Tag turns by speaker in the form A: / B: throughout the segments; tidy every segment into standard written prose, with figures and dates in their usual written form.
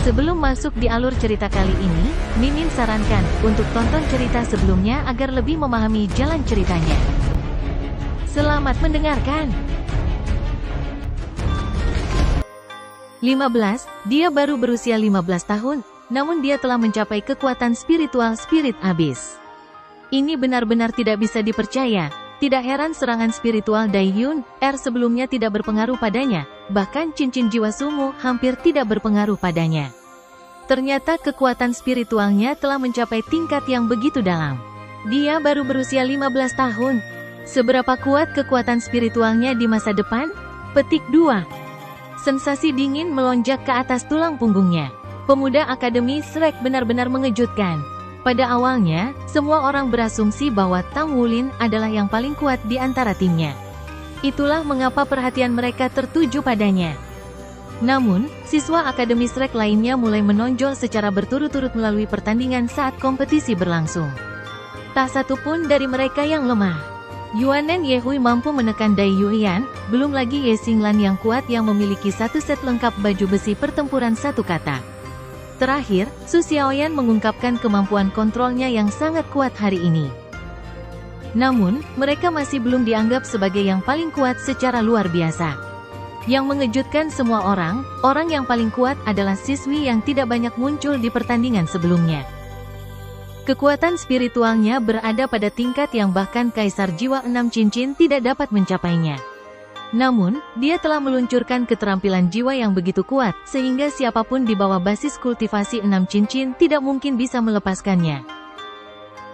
A: Sebelum masuk di alur cerita kali ini, Mimin sarankan untuk tonton cerita sebelumnya agar lebih memahami jalan ceritanya. Selamat mendengarkan. 15. Dia baru berusia 15 tahun, namun dia telah mencapai kekuatan spiritual spirit abyss. Ini benar-benar tidak bisa dipercaya. Tidak heran serangan spiritual Daihyun R sebelumnya tidak berpengaruh padanya, bahkan cincin jiwa Sumu hampir tidak berpengaruh padanya. Ternyata kekuatan spiritualnya telah mencapai tingkat yang begitu dalam. Dia baru berusia 15 tahun. Seberapa kuat kekuatan spiritualnya di masa depan? Petik 2. Sensasi dingin melonjak ke atas tulang punggungnya. Pemuda Akademi Shrek benar-benar mengejutkan. Pada awalnya, semua orang berasumsi bahwa Tang Wulin adalah yang paling kuat di antara timnya. Itulah mengapa perhatian mereka tertuju padanya. Namun, siswa Akademi Shrek lainnya mulai menonjol secara berturut-turut melalui pertandingan saat kompetisi berlangsung. Tak satu pun dari mereka yang lemah. Yuanen Yehui mampu menekan Dai Yuyan, belum lagi Ye Xinglan yang kuat yang memiliki satu set lengkap baju besi pertempuran satu kata. Terakhir, Su Xiaoyan mengungkapkan kemampuan kontrolnya yang sangat kuat hari ini. Namun, mereka masih belum dianggap sebagai yang paling kuat secara luar biasa. Yang mengejutkan semua orang yang paling kuat adalah siswi yang tidak banyak muncul di pertandingan sebelumnya. Kekuatan spiritualnya berada pada tingkat yang bahkan Kaisar Jiwa 6 Cincin tidak dapat mencapainya. Namun, dia telah meluncurkan keterampilan jiwa yang begitu kuat, sehingga siapapun di bawah basis kultivasi 6 cincin tidak mungkin bisa melepaskannya.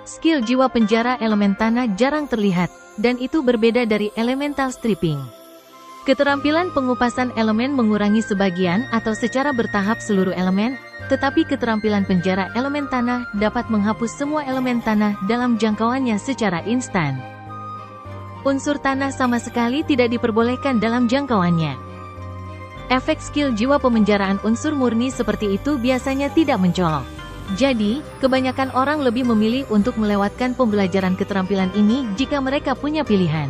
A: Skill jiwa penjara elemen tanah jarang terlihat, dan itu berbeda dari elemental stripping. Keterampilan pengupasan elemen mengurangi sebagian atau secara bertahap seluruh elemen, tetapi keterampilan penjara elemen tanah dapat menghapus semua elemen tanah dalam jangkauannya secara instan. Unsur tanah sama sekali tidak diperbolehkan dalam jangkauannya. Efek skill jiwa pemenjaraan unsur murni seperti itu biasanya tidak mencolok. Jadi, kebanyakan orang lebih memilih untuk melewatkan pembelajaran keterampilan ini jika mereka punya pilihan.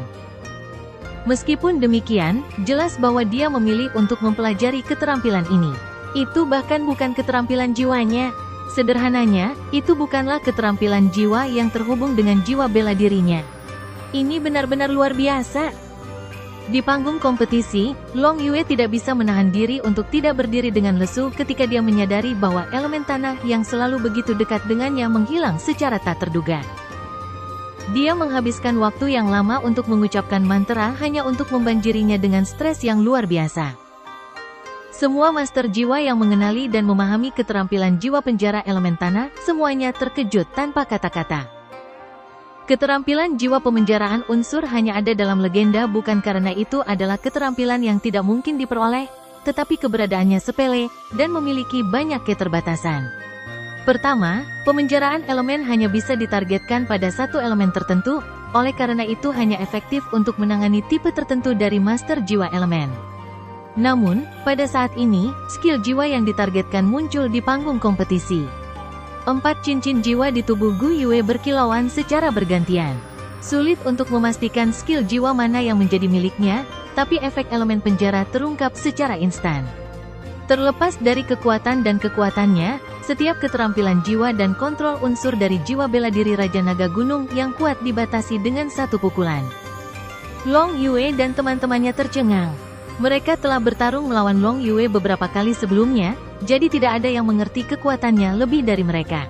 A: Meskipun demikian, jelas bahwa dia memilih untuk mempelajari keterampilan ini. Itu bahkan bukan keterampilan jiwanya. Sederhananya, itu bukanlah keterampilan jiwa yang terhubung dengan jiwa bela dirinya. Ini benar-benar luar biasa. Di panggung kompetisi, Long Yue tidak bisa menahan diri untuk tidak berdiri dengan lesu ketika dia menyadari bahwa elemen tanah yang selalu begitu dekat dengannya menghilang secara tak terduga. Dia menghabiskan waktu yang lama untuk mengucapkan mantra hanya untuk membanjirinya dengan stres yang luar biasa. Semua master jiwa yang mengenali dan memahami keterampilan jiwa penjara elemen tanah, semuanya terkejut tanpa kata-kata. Keterampilan jiwa pemenjaraan unsur hanya ada dalam legenda bukan karena itu adalah keterampilan yang tidak mungkin diperoleh, tetapi keberadaannya sepele, dan memiliki banyak keterbatasan. Pertama, pemenjaraan elemen hanya bisa ditargetkan pada satu elemen tertentu, oleh karena itu hanya efektif untuk menangani tipe tertentu dari master jiwa elemen. Namun, pada saat ini, skill jiwa yang ditargetkan muncul di panggung kompetisi. 4 cincin jiwa di tubuh Gu Yue berkilauan secara bergantian. Sulit untuk memastikan skill jiwa mana yang menjadi miliknya, tapi efek elemen penjara terungkap secara instan. Terlepas dari kekuatan dan kekuatannya, setiap keterampilan jiwa dan kontrol unsur dari jiwa bela diri Raja Naga Gunung yang kuat dibatasi dengan satu pukulan. Long Yue dan teman-temannya tercengang. Mereka telah bertarung melawan Long Yue beberapa kali sebelumnya, jadi tidak ada yang mengerti kekuatannya lebih dari mereka.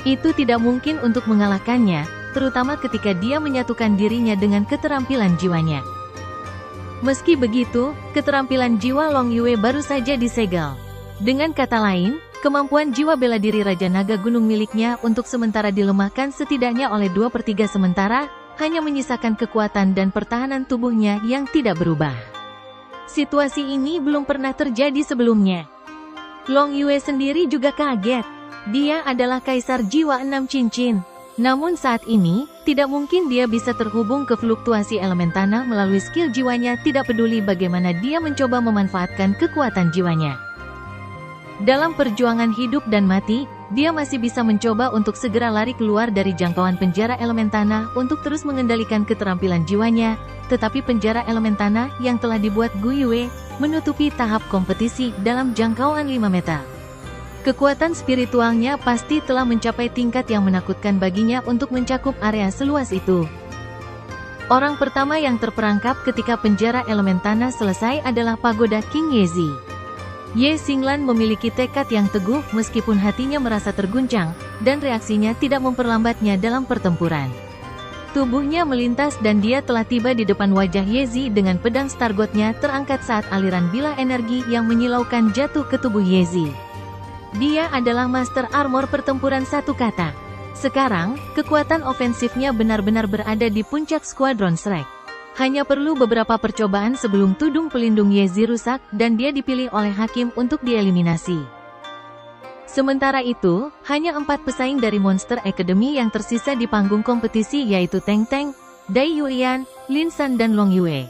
A: Itu tidak mungkin untuk mengalahkannya, terutama ketika dia menyatukan dirinya dengan keterampilan jiwanya. Meski begitu, keterampilan jiwa Long Yue baru saja disegel. Dengan kata lain, kemampuan jiwa bela diri Raja Naga Gunung miliknya untuk sementara dilemahkan setidaknya oleh 2/3 sementara, hanya menyisakan kekuatan dan pertahanan tubuhnya yang tidak berubah. Situasi ini belum pernah terjadi sebelumnya. Long Yue sendiri juga kaget. Dia adalah Kaisar Jiwa 6 Cincin. Namun saat ini, tidak mungkin dia bisa terhubung ke fluktuasi elemen tanah melalui skill jiwanya, tidak peduli bagaimana dia mencoba memanfaatkan kekuatan jiwanya. Dalam perjuangan hidup dan mati, dia masih bisa mencoba untuk segera lari keluar dari jangkauan penjara elemen tanah untuk terus mengendalikan keterampilan jiwanya, tetapi penjara elemen tanah yang telah dibuat Gu Yue menutupi tahap kompetisi dalam jangkauan 5 meter. Kekuatan spiritualnya pasti telah mencapai tingkat yang menakutkan baginya untuk mencakup area seluas itu. Orang pertama yang terperangkap ketika penjara elemen tanah selesai adalah pagoda King Yezi. Ye Xinglan memiliki tekad yang teguh meskipun hatinya merasa terguncang, dan reaksinya tidak memperlambatnya dalam pertempuran. Tubuhnya melintas dan dia telah tiba di depan wajah Yezi dengan pedang Stargotnya terangkat saat aliran bila energi yang menyilaukan jatuh ke tubuh Yezi. Dia adalah Master Armor pertempuran satu kata. Sekarang, kekuatan ofensifnya benar-benar berada di puncak skuadron Shrek. Hanya perlu beberapa percobaan sebelum tudung pelindung Yezi rusak dan dia dipilih oleh hakim untuk dieliminasi. Sementara itu, hanya 4 pesaing dari Monster Academy yang tersisa di panggung kompetisi yaitu Teng Teng, Dai Yulian, Lin San dan Long Yue.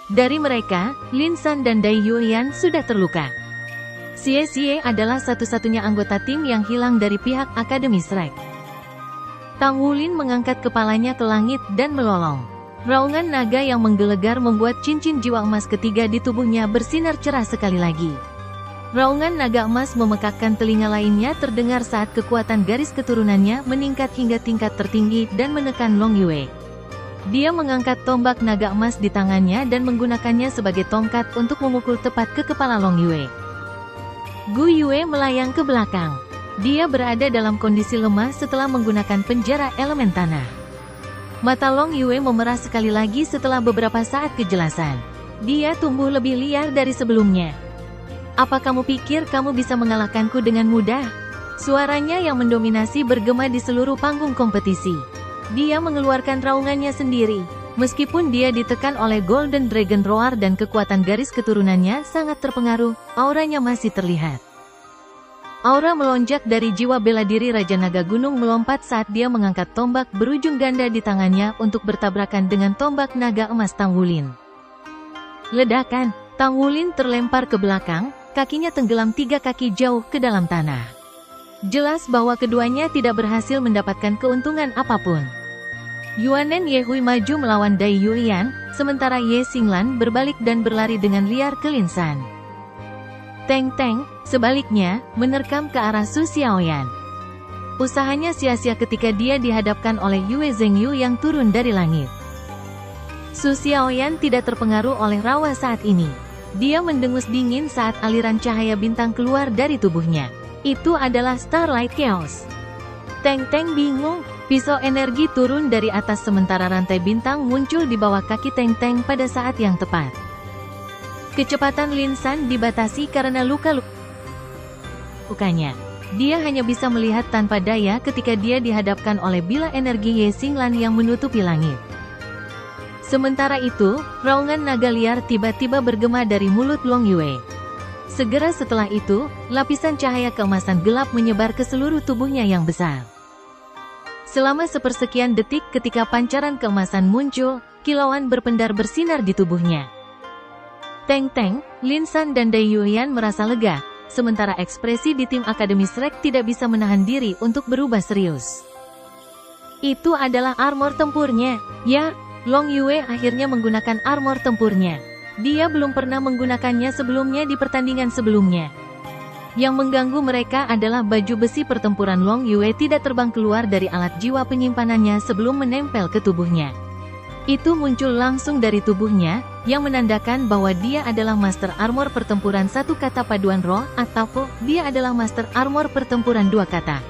A: Dari mereka, Lin San dan Dai Yulian sudah terluka. Xie Xie adalah satu-satunya anggota tim yang hilang dari pihak Akademi Shrek. Tang Wulin mengangkat kepalanya ke langit dan melolong. Raungan naga yang menggelegar membuat cincin jiwa emas ketiga di tubuhnya bersinar cerah sekali lagi. Raungan naga emas memekakkan telinga lainnya terdengar saat kekuatan garis keturunannya meningkat hingga tingkat tertinggi dan menekan Long Yue. Dia mengangkat tombak naga emas di tangannya dan menggunakannya sebagai tongkat untuk memukul tepat ke kepala Long Yue. Gu Yue melayang ke belakang. Dia berada dalam kondisi lemah setelah menggunakan penjara elemen tanah. Mata Long Yue memerah sekali lagi setelah beberapa saat kejelasan. Dia tumbuh lebih liar dari sebelumnya. Apa kamu pikir kamu bisa mengalahkanku dengan mudah? Suaranya yang mendominasi bergema di seluruh panggung kompetisi. Dia mengeluarkan raungannya sendiri. Meskipun dia ditekan oleh Golden Dragon Roar dan kekuatan garis keturunannya sangat terpengaruh, auranya masih terlihat. Aura melonjak dari jiwa bela diri Raja Naga Gunung melompat saat dia mengangkat tombak berujung ganda di tangannya untuk bertabrakan dengan tombak naga emas Tang Wulin. Ledakan, Tang Wulin terlempar ke belakang, kakinya tenggelam 3 kaki jauh ke dalam tanah. Jelas bahwa keduanya tidak berhasil mendapatkan keuntungan apapun. Yuanen Yehui maju melawan Dai Yulian, sementara Ye Xinglan berbalik dan berlari dengan liar ke Lin San. Teng Teng, sebaliknya, menerkam ke arah Su Xiaoyan. Usahanya sia-sia ketika dia dihadapkan oleh Yue Zhengyu yang turun dari langit. Su Xiaoyan tidak terpengaruh oleh rawa saat ini. Dia mendengus dingin saat aliran cahaya bintang keluar dari tubuhnya. Itu adalah Starlight Chaos. Teng Teng bingung. Pisau energi turun dari atas sementara rantai bintang muncul di bawah kaki Teng Teng pada saat yang tepat. Kecepatan Lin San dibatasi karena luka-lukanya. Dia hanya bisa melihat tanpa daya ketika dia dihadapkan oleh bila energi Ye Xinglan yang menutupi langit. Sementara itu, raungan naga liar tiba-tiba bergema dari mulut Long Yue. Segera setelah itu, lapisan cahaya keemasan gelap menyebar ke seluruh tubuhnya yang besar. Selama sepersekian detik ketika pancaran keemasan muncul, kilauan berpendar bersinar di tubuhnya. Teng Teng, Lin San dan Dai Yulian merasa lega, sementara ekspresi di tim Akademi Shrek tidak bisa menahan diri untuk berubah serius. Itu adalah armor tempurnya. Ya, Long Yue akhirnya menggunakan armor tempurnya. Dia belum pernah menggunakannya sebelumnya di pertandingan sebelumnya. Yang mengganggu mereka adalah baju besi pertempuran Long Yue tidak terbang keluar dari alat jiwa penyimpanannya sebelum menempel ke tubuhnya. Itu muncul langsung dari tubuhnya, yang menandakan bahwa dia adalah Master Armor pertempuran satu kata paduan roh, atau dia adalah Master Armor pertempuran dua kata.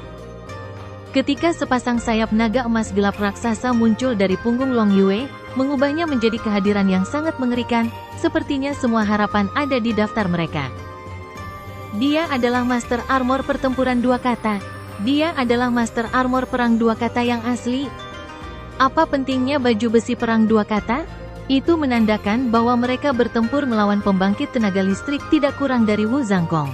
A: Ketika sepasang sayap naga emas gelap raksasa muncul dari punggung Long Yue, mengubahnya menjadi kehadiran yang sangat mengerikan, sepertinya semua harapan ada di daftar mereka. Dia adalah Master Armor pertempuran dua kata. Dia adalah Master Armor perang dua kata yang asli. Apa pentingnya baju besi perang dua kata? Itu menandakan bahwa mereka bertempur melawan pembangkit tenaga listrik tidak kurang dari Wu Zhangkong.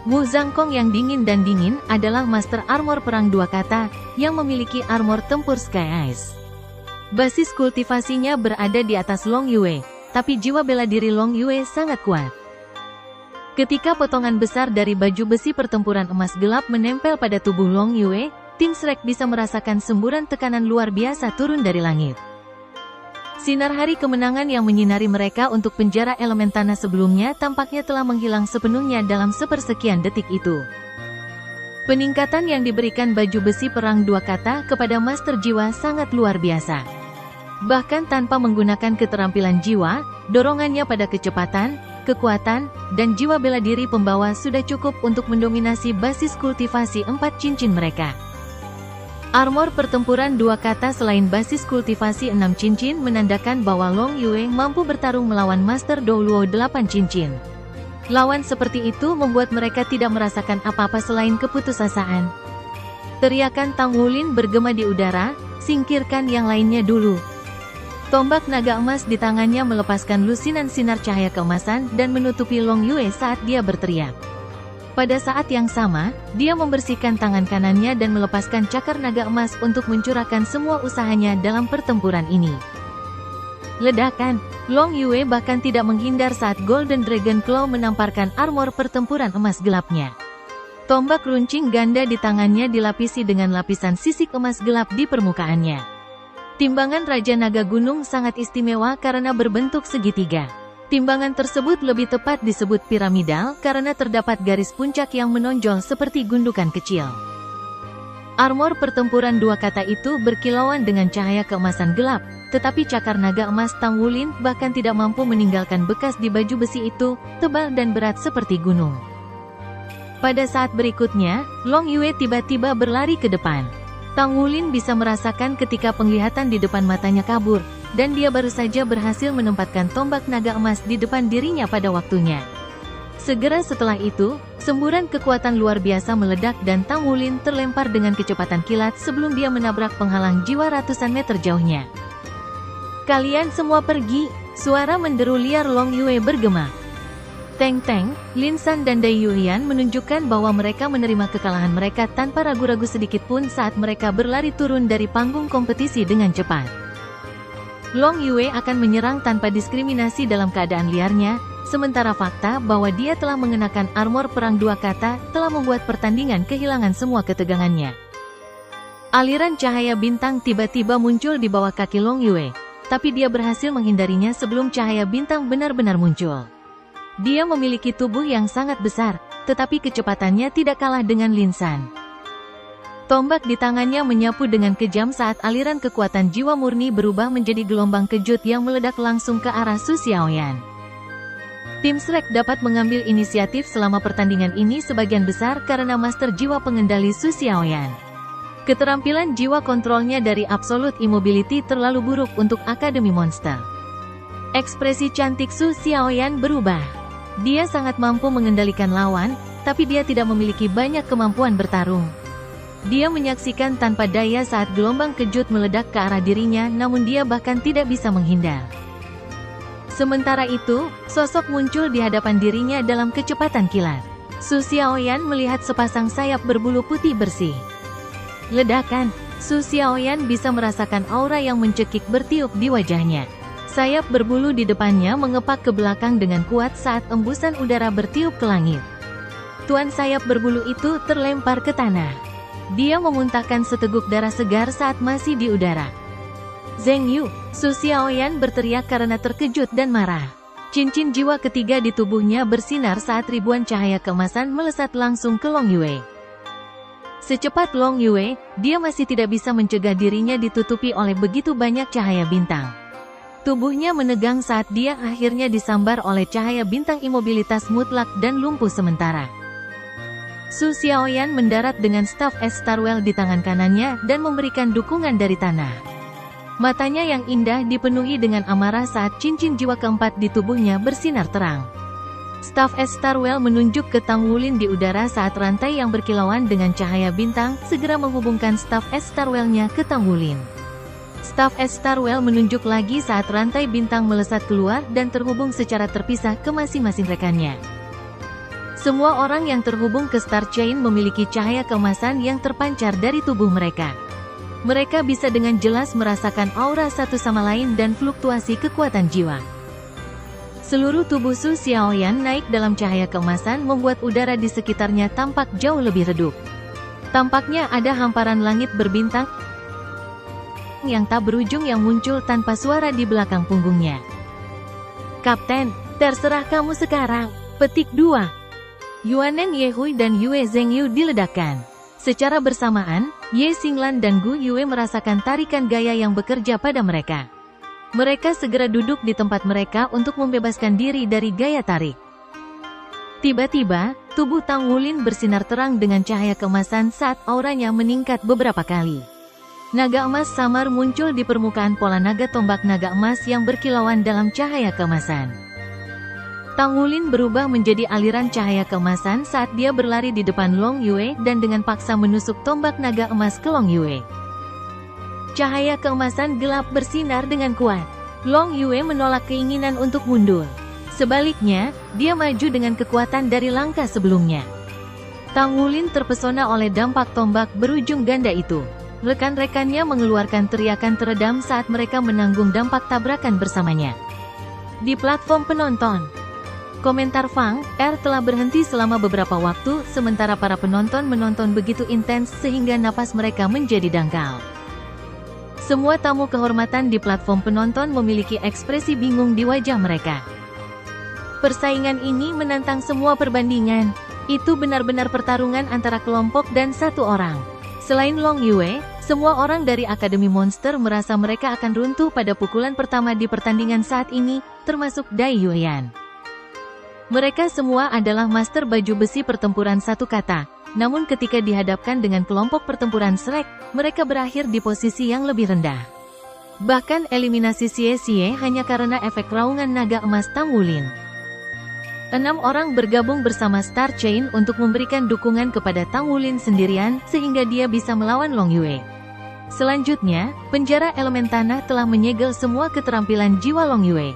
A: Wu Zhangkong yang dingin dan dingin adalah Master Armor perang dua kata, yang memiliki armor tempur Sky Ice. Basis kultivasinya berada di atas Long Yue, tapi jiwa bela diri Long Yue sangat kuat. Ketika potongan besar dari baju besi pertempuran emas gelap menempel pada tubuh Long Yue, tim Shrek bisa merasakan semburan tekanan luar biasa turun dari langit. Sinar hari kemenangan yang menyinari mereka untuk penjara elemen tanah sebelumnya tampaknya telah menghilang sepenuhnya dalam sepersekian detik itu. Peningkatan yang diberikan baju besi perang dua kata kepada Master Jiwa sangat luar biasa. Bahkan tanpa menggunakan keterampilan jiwa, dorongannya pada kecepatan, kekuatan, dan jiwa bela diri pembawa sudah cukup untuk mendominasi basis kultivasi 4 cincin mereka. Armor pertempuran dua kata selain basis kultivasi 6 cincin menandakan bahwa Long Yue mampu bertarung melawan Master Douluo 8 cincin. Lawan seperti itu membuat mereka tidak merasakan apa-apa selain keputusasaan. Teriakan Tang Wulin bergema di udara, "Singkirkan yang lainnya dulu." Tombak naga emas di tangannya melepaskan lusinan sinar cahaya keemasan dan menutupi Long Yue saat dia berteriak. Pada saat yang sama, dia membersihkan tangan kanannya dan melepaskan cakar naga emas untuk mencurahkan semua usahanya dalam pertempuran ini. Ledakan, Long Yue bahkan tidak menghindar saat Golden Dragon Claw menamparkan armor pertempuran emas gelapnya. Tombak runcing ganda di tangannya dilapisi dengan lapisan sisik emas gelap di permukaannya. Timbangan Raja Naga Gunung sangat istimewa karena berbentuk segitiga. Timbangan tersebut lebih tepat disebut piramidal karena terdapat garis puncak yang menonjol seperti gundukan kecil. Armor pertempuran dua kata itu berkilauan dengan cahaya keemasan gelap, tetapi cakar naga emas Tang Wulin bahkan tidak mampu meninggalkan bekas di baju besi itu, tebal dan berat seperti gunung. Pada saat berikutnya, Long Yue tiba-tiba berlari ke depan. Tang Wulin bisa merasakan ketika penglihatan di depan matanya kabur, dan dia baru saja berhasil menempatkan tombak naga emas di depan dirinya pada waktunya. Segera setelah itu, semburan kekuatan luar biasa meledak dan Tang Wulin terlempar dengan kecepatan kilat sebelum dia menabrak penghalang jiwa ratusan meter jauhnya. "Kalian semua pergi!" Suara menderu liar Long Yue bergema. Teng Teng, Lin San dan Dai Yulian menunjukkan bahwa mereka menerima kekalahan mereka tanpa ragu-ragu sedikit pun saat mereka berlari turun dari panggung kompetisi dengan cepat. Long Yue akan menyerang tanpa diskriminasi dalam keadaan liarnya, sementara fakta bahwa dia telah mengenakan armor perang dua kata telah membuat pertandingan kehilangan semua ketegangannya. Aliran cahaya bintang tiba-tiba muncul di bawah kaki Long Yue, tapi dia berhasil menghindarinya sebelum cahaya bintang benar-benar muncul. Dia memiliki tubuh yang sangat besar, tetapi kecepatannya tidak kalah dengan Lin San. Tombak di tangannya menyapu dengan kejam saat aliran kekuatan jiwa murni berubah menjadi gelombang kejut yang meledak langsung ke arah Su Xiaoyan. Tim Shrek dapat mengambil inisiatif selama pertandingan ini sebagian besar karena master jiwa pengendali Su Xiaoyan. Keterampilan jiwa kontrolnya dari Absolute Immobility terlalu buruk untuk Akademi Monster. Ekspresi cantik Su Xiaoyan berubah. Dia sangat mampu mengendalikan lawan, tapi dia tidak memiliki banyak kemampuan bertarung. Dia menyaksikan tanpa daya saat gelombang kejut meledak ke arah dirinya, namun dia bahkan tidak bisa menghindar. Sementara itu, sosok muncul di hadapan dirinya dalam kecepatan kilat. Su Xiaoyan melihat sepasang sayap berbulu putih bersih. Ledakan, Su Xiaoyan bisa merasakan aura yang mencekik bertiup di wajahnya. Sayap berbulu di depannya mengepak ke belakang dengan kuat saat embusan udara bertiup ke langit. Tuan sayap berbulu itu terlempar ke tanah. Dia memuntahkan seteguk darah segar saat masih di udara. "Zheng Yu!" Su Xiaoyan berteriak karena terkejut dan marah. Cincin jiwa ketiga di tubuhnya bersinar saat ribuan cahaya keemasan melesat langsung ke Long Yue. Secepat Long Yue, dia masih tidak bisa mencegah dirinya ditutupi oleh begitu banyak cahaya bintang. Tubuhnya menegang saat dia akhirnya disambar oleh cahaya bintang imobilitas mutlak dan lumpuh sementara. Su Xiaoyan mendarat dengan staf es Starwell di tangan kanannya dan memberikan dukungan dari tanah. Matanya yang indah dipenuhi dengan amarah saat cincin jiwa keempat di tubuhnya bersinar terang. Staf es Starwell menunjuk ke Tang Wulin di udara saat rantai yang berkilauan dengan cahaya bintang segera menghubungkan staf es Starwell-nya ke Tang Wulin. Staf es Starwell menunjuk lagi saat rantai bintang melesat keluar dan terhubung secara terpisah ke masing-masing rekannya. Semua orang yang terhubung ke Star Chain memiliki cahaya keemasan yang terpancar dari tubuh mereka. Mereka bisa dengan jelas merasakan aura satu sama lain dan fluktuasi kekuatan jiwa. Seluruh tubuh Su Xiaoyan naik dalam cahaya keemasan membuat udara di sekitarnya tampak jauh lebih redup. Tampaknya ada hamparan langit berbintang yang tak berujung yang muncul tanpa suara di belakang punggungnya. "Kapten, terserah kamu sekarang." Petik 2. Yuanen Yehui dan Yue Zhengyu diledakkan. Secara bersamaan, Ye Xinglan dan Gu Yue merasakan tarikan gaya yang bekerja pada mereka. Mereka segera duduk di tempat mereka untuk membebaskan diri dari gaya tarik. Tiba-tiba, tubuh Tang Wulin bersinar terang dengan cahaya keemasan saat auranya meningkat beberapa kali. Naga emas samar muncul di permukaan pola naga tombak naga emas yang berkilauan dalam cahaya keemasan. Tang Wulin berubah menjadi aliran cahaya keemasan saat dia berlari di depan Long Yue dan dengan paksa menusuk tombak naga emas ke Long Yue. Cahaya keemasan gelap bersinar dengan kuat. Long Yue menolak keinginan untuk mundur. Sebaliknya, dia maju dengan kekuatan dari langkah sebelumnya. Tang Wulin terpesona oleh dampak tombak berujung ganda itu. Rekan-rekannya mengeluarkan teriakan teredam saat mereka menanggung dampak tabrakan bersamanya. Di platform penonton, komentar Fang R telah berhenti selama beberapa waktu, sementara para penonton menonton begitu intens sehingga napas mereka menjadi dangkal. Semua tamu kehormatan di platform penonton memiliki ekspresi bingung di wajah mereka. Persaingan ini menantang semua perbandingan. Itu benar-benar pertarungan antara kelompok dan satu orang. Selain Long Yue, semua orang dari Akademi Monster merasa mereka akan runtuh pada pukulan pertama di pertandingan saat ini, termasuk Dai Yuyan. Mereka semua adalah master baju besi pertempuran satu kata, namun ketika dihadapkan dengan kelompok pertempuran Shrek, mereka berakhir di posisi yang lebih rendah. Bahkan eliminasi sia-sia hanya karena efek raungan naga emas Tang Wulin. 6 orang bergabung bersama Star Chain untuk memberikan dukungan kepada Tang Wulin sendirian sehingga dia bisa melawan Long Yue. Selanjutnya, penjara elemen tanah telah menyegel semua keterampilan jiwa Long Yue.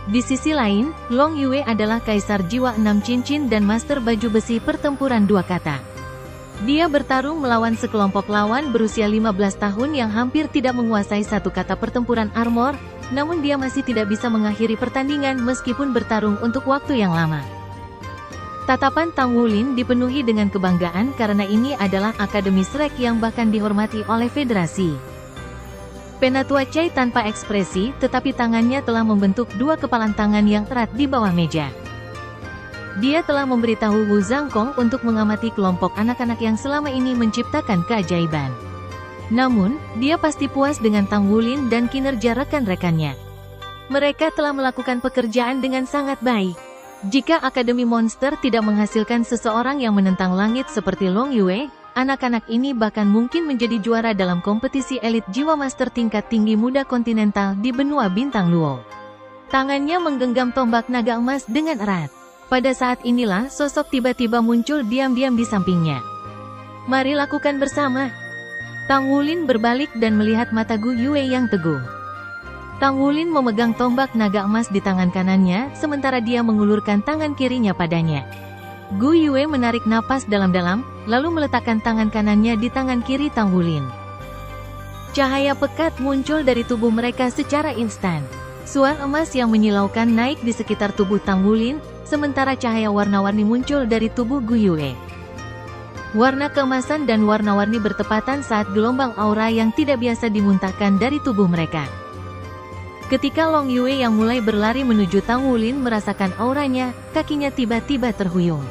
A: Di sisi lain, Long Yue adalah kaisar jiwa 6 cincin dan master baju besi pertempuran dua kata. Dia bertarung melawan sekelompok lawan berusia 15 tahun yang hampir tidak menguasai satu kata pertempuran armor, namun dia masih tidak bisa mengakhiri pertandingan meskipun bertarung untuk waktu yang lama. Tatapan Tang Wulin dipenuhi dengan kebanggaan karena ini adalah Akademi Shrek yang bahkan dihormati oleh federasi. Penatua Chai tanpa ekspresi, tetapi tangannya telah membentuk dua kepalan tangan yang erat di bawah meja. Dia telah memberitahu Wu Zhangkong untuk mengamati kelompok anak-anak yang selama ini menciptakan keajaiban. Namun, dia pasti puas dengan Tang Wulin dan kinerja rekan-rekannya. Mereka telah melakukan pekerjaan dengan sangat baik. Jika Akademi Monster tidak menghasilkan seseorang yang menentang langit seperti Long Yue, anak-anak ini bahkan mungkin menjadi juara dalam kompetisi elit jiwa master tingkat tinggi muda kontinental di benua bintang Luo. Tangannya menggenggam tombak naga emas dengan erat. Pada saat inilah sosok tiba-tiba muncul diam-diam di sampingnya. Mari lakukan bersama. Tang Wulin berbalik dan melihat mata Gu Yue yang teguh. Tang Wulin memegang tombak naga emas di tangan kanannya, sementara dia mengulurkan tangan kirinya padanya. Gu Yue menarik napas dalam-dalam, lalu meletakkan tangan kanannya di tangan kiri Tang Wulin. Cahaya pekat muncul dari tubuh mereka secara instan. Suar emas yang menyilaukan naik di sekitar tubuh Tang Wulin, sementara cahaya warna-warni muncul dari tubuh Gu Yue. Warna keemasan dan warna-warni bertepatan saat gelombang aura yang tidak biasa dimuntahkan dari tubuh mereka. Ketika Long Yue yang mulai berlari menuju Tang Wulin merasakan auranya, kakinya tiba-tiba terhuyung.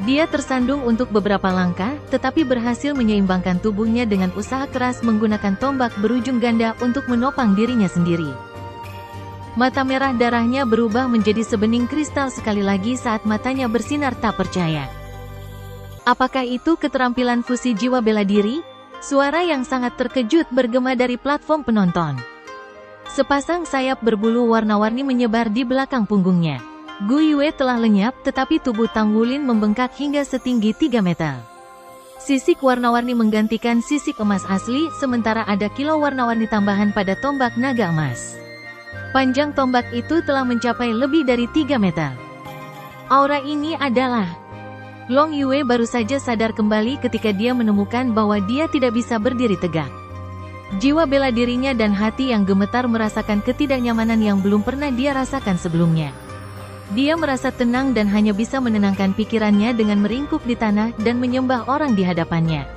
A: Dia tersandung untuk beberapa langkah, tetapi berhasil menyeimbangkan tubuhnya dengan usaha keras menggunakan tombak berujung ganda untuk menopang dirinya sendiri. Mata merah darahnya berubah menjadi sebening kristal sekali lagi saat matanya bersinar tak percaya. Apakah itu keterampilan fusi jiwa bela diri? Suara yang sangat terkejut bergema dari platform penonton. Sepasang sayap berbulu warna-warni menyebar di belakang punggungnya. Gu Yue telah lenyap, tetapi tubuh Tang Wulin membengkak hingga setinggi 3 meter. Sisik warna-warni menggantikan sisik emas asli, sementara ada kilau warna-warni tambahan pada tombak naga emas. Panjang tombak itu telah mencapai lebih dari 3 meter. Aura ini adalah... Long Yue baru saja sadar kembali ketika dia menemukan bahwa dia tidak bisa berdiri tegak. Jiwa bela dirinya dan hati yang gemetar merasakan ketidaknyamanan yang belum pernah dia rasakan sebelumnya. Dia merasa tenang dan hanya bisa menenangkan pikirannya dengan meringkuk di tanah dan menyembah orang di hadapannya.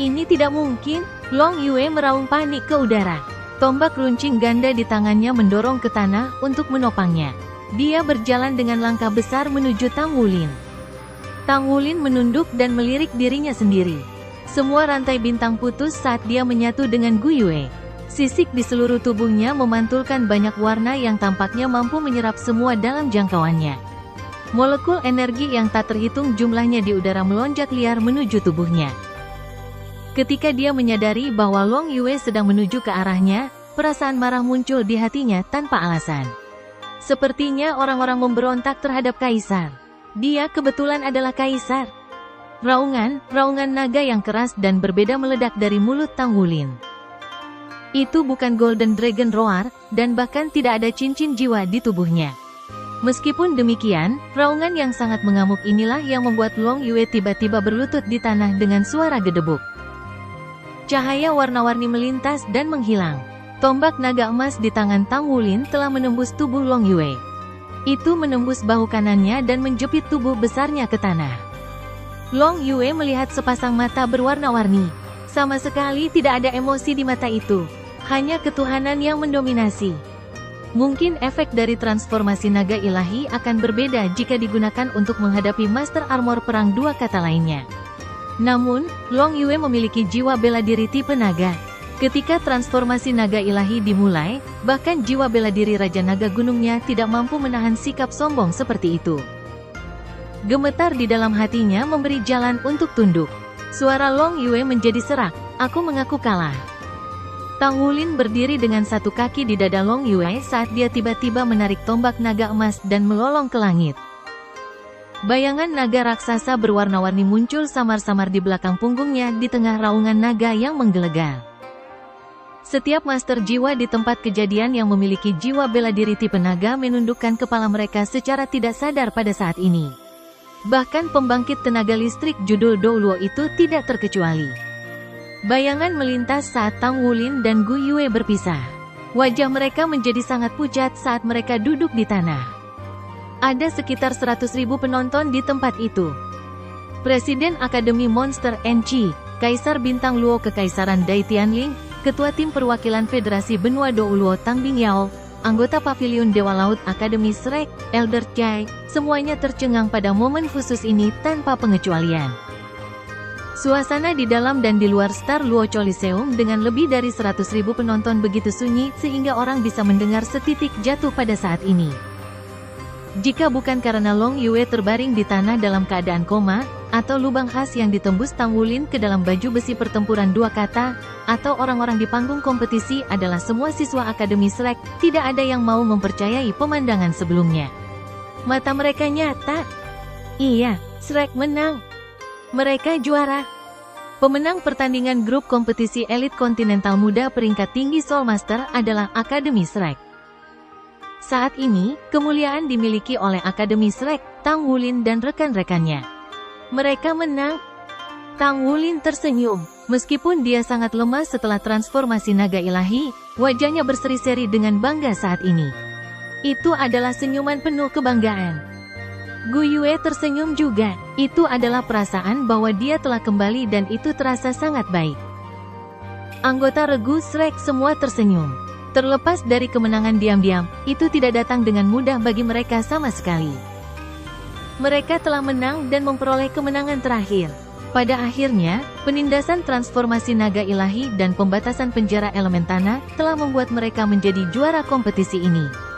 A: Ini tidak mungkin, Long Yue meraung panik ke udara. Tombak runcing ganda di tangannya mendorong ke tanah untuk menopangnya. Dia berjalan dengan langkah besar menuju Tang Wulin. Tang Wulin menunduk dan melirik dirinya sendiri. Semua rantai bintang putus saat dia menyatu dengan Gu Yue. Sisik di seluruh tubuhnya memantulkan banyak warna yang tampaknya mampu menyerap semua dalam jangkauannya. Molekul energi yang tak terhitung jumlahnya di udara melonjak liar menuju tubuhnya. Ketika dia menyadari bahwa Long Yue sedang menuju ke arahnya, perasaan marah muncul di hatinya tanpa alasan. Sepertinya orang-orang memberontak terhadap kaisar. Dia kebetulan adalah kaisar. Raungan naga yang keras dan berbeda meledak dari mulut Tang Wulin. Itu bukan Golden Dragon Roar, dan bahkan tidak ada cincin jiwa di tubuhnya. Meskipun demikian, raungan yang sangat mengamuk inilah yang membuat Long Yue tiba-tiba berlutut di tanah dengan suara gedebuk. Cahaya warna-warni melintas dan menghilang. Tombak naga emas di tangan Tang Wulin telah menembus tubuh Long Yue. Itu menembus bahu kanannya dan menjepit tubuh besarnya ke tanah. Long Yue melihat sepasang mata berwarna-warni. Sama sekali tidak ada emosi di mata itu. Hanya ketuhanan yang mendominasi. Mungkin efek dari transformasi naga ilahi akan berbeda jika digunakan untuk menghadapi Master Armor Perang dua kata lainnya. Namun, Long Yue memiliki jiwa bela diri tipe naga. Ketika transformasi naga ilahi dimulai, bahkan jiwa bela diri Raja Naga Gunungnya tidak mampu menahan sikap sombong seperti itu. Gemetar di dalam hatinya memberi jalan untuk tunduk. Suara Long Yue menjadi serak, "Aku mengaku kalah." Tang Wulin berdiri dengan satu kaki di dada Long Yue saat dia tiba-tiba menarik tombak naga emas dan melolong ke langit. Bayangan naga raksasa berwarna-warni muncul samar-samar di belakang punggungnya di tengah raungan naga yang menggelegar. Setiap master jiwa di tempat kejadian yang memiliki jiwa bela diri tipe naga menundukkan kepala mereka secara tidak sadar pada saat ini. Bahkan pembangkit tenaga listrik judul Douluo itu tidak terkecuali. Bayangan melintas saat Tang Wulin dan Gu Yue berpisah. Wajah mereka menjadi sangat pucat saat mereka duduk di tanah. Ada sekitar 100.000 penonton di tempat itu. Presiden Akademi Monster NC, Kaisar Bintang Luo Kekaisaran Dai Tianling, Ketua Tim Perwakilan Federasi Benua Douluo Tang Bingyao, anggota Pavilion Dewa Laut Akademi Shrek, Elder Chai, semuanya tercengang pada momen khusus ini tanpa pengecualian. Suasana di dalam dan di luar Star Luo Coliseum dengan lebih dari 100.000 penonton begitu sunyi sehingga orang bisa mendengar setitik jatuh pada saat ini. Jika bukan karena Long Yue terbaring di tanah dalam keadaan koma, atau lubang khas yang ditembus Tang Wulin ke dalam baju besi pertempuran dua kata, atau orang-orang di panggung kompetisi adalah semua siswa Akademi Shrek, tidak ada yang mau mempercayai pemandangan sebelumnya. Mata mereka nyata. Iya, Shrek menang. Mereka juara. Pemenang pertandingan grup kompetisi elit kontinental muda peringkat tinggi Soul Master adalah Akademi Shrek. Saat ini, kemuliaan dimiliki oleh Akademi Shrek, Tang Wulin dan rekan-rekannya. Mereka menang. Tang Wulin tersenyum. Meskipun dia sangat lemah setelah transformasi naga ilahi, wajahnya berseri-seri dengan bangga saat ini. Itu adalah senyuman penuh kebanggaan. Gu Yue tersenyum juga. Itu adalah perasaan bahwa dia telah kembali dan itu terasa sangat baik. Anggota regu Shrek semua tersenyum. Terlepas dari kemenangan diam-diam, itu tidak datang dengan mudah bagi mereka sama sekali. Mereka telah menang dan memperoleh kemenangan terakhir. Pada akhirnya, penindasan transformasi naga ilahi dan pembatasan penjara elemen tanah telah membuat mereka menjadi juara kompetisi ini.